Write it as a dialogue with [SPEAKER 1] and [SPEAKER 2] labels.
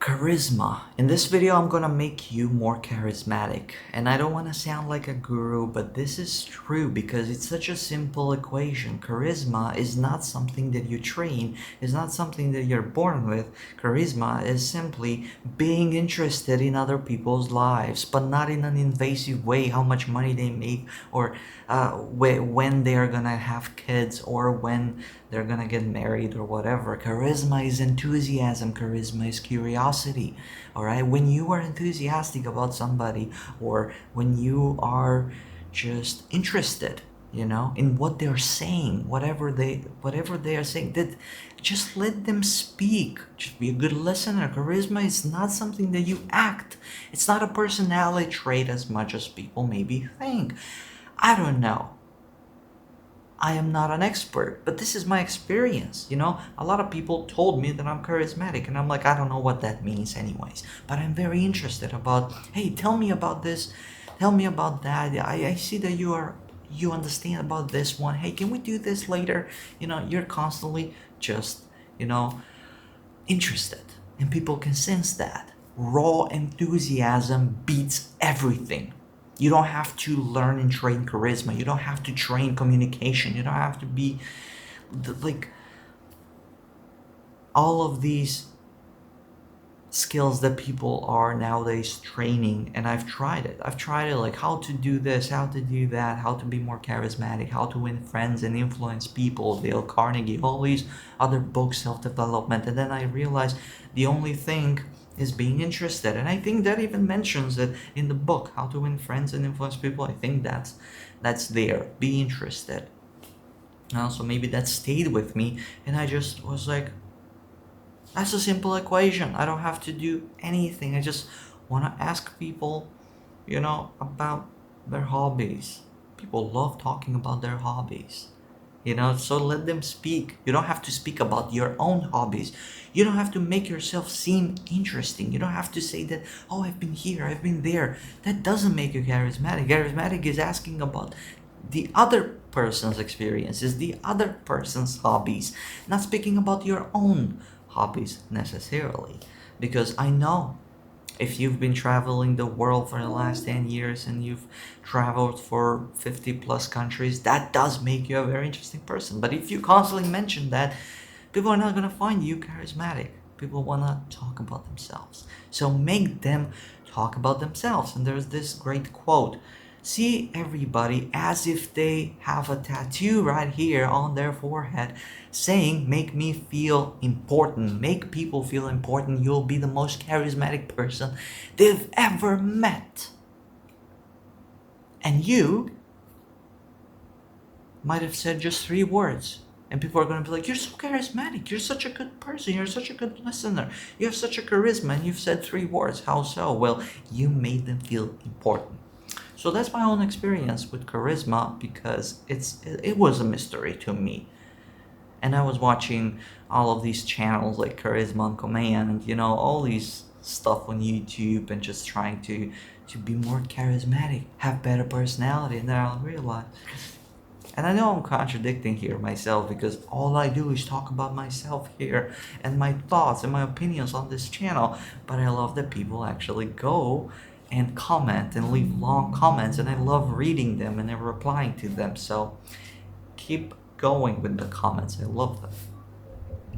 [SPEAKER 1] Charisma. In this video, I'm gonna make you more charismatic. And I don't want to sound like a guru, but this is true because it's such a simple equation. Charisma is not something that you train, it's not something that you're born with. Charisma is simply being interested in other people's lives, but not in an invasive way, how much money they make, or when they're gonna have kids, or when they're gonna get married, or whatever. Charisma is enthusiasm, charisma is curiosity. All right, when you are enthusiastic about somebody, or when you are just interested, in what they're saying, whatever they are saying, that just let them speak. Just be a good listener. Charisma is not something that you act. It's not a personality trait as much as people maybe think. I don't know. I am not an expert, but this is my experience. A lot of people told me that I'm charismatic, and I'm like, I don't know what that means anyways, but I'm very interested about, hey, tell me about this, tell me about that. I see that you understand about this one. Hey, can we do this later? You're constantly just, interested, and people can sense that. Raw enthusiasm beats everything. You don't have to learn and train charisma. You don't have to train communication. You don't have to be like all of these skills that people are nowadays training. And I've tried it. Like how to do this, how to do that, how to be more charismatic, how to win friends and influence people, Dale Carnegie, all these other books, self-development. And then I realized the only thing is being interested. And I think that even mentions it in the book, How to Win Friends and Influence People. I think that's there. Be interested. So maybe that stayed with me, and I just was like, that's a simple equation. I don't have to do anything. I just want to ask people, about their hobbies. People love talking about their hobbies. So let them speak. You don't have to speak about your own hobbies. You don't have to make yourself seem interesting. You don't have to say that, oh, I've been here, I've been there. That doesn't make you charismatic. Charismatic is asking about the other person's experiences, the other person's hobbies, not speaking about your own hobbies necessarily. Because I know, if you've been traveling the world for the last 10 years and you've traveled for 50 plus countries, that does make you a very interesting person. But if you constantly mention that, people are not going to find you charismatic. People want to talk about themselves. So make them talk about themselves. And there's this great quote: see everybody as if they have a tattoo right here on their forehead saying, make me feel important, make people feel important. You'll be the most charismatic person they've ever met. And you might have said just 3 words, and people are going to be like, you're so charismatic, you're such a good person, you're such a good listener, you have such a charisma, and you've said 3 words. How so? Well, you made them feel important. So that's my own experience with charisma, because it was a mystery to me. And I was watching all of these channels like Charisma on Command, all these stuff on YouTube, and just trying to be more charismatic, have better personality. And then I'll realize, and I know I'm contradicting here myself, because all I do is talk about myself here and my thoughts and my opinions on this channel. But I love that people actually go and comment and leave long comments, and I love reading them and then replying to them. So keep going with the comments. I love them.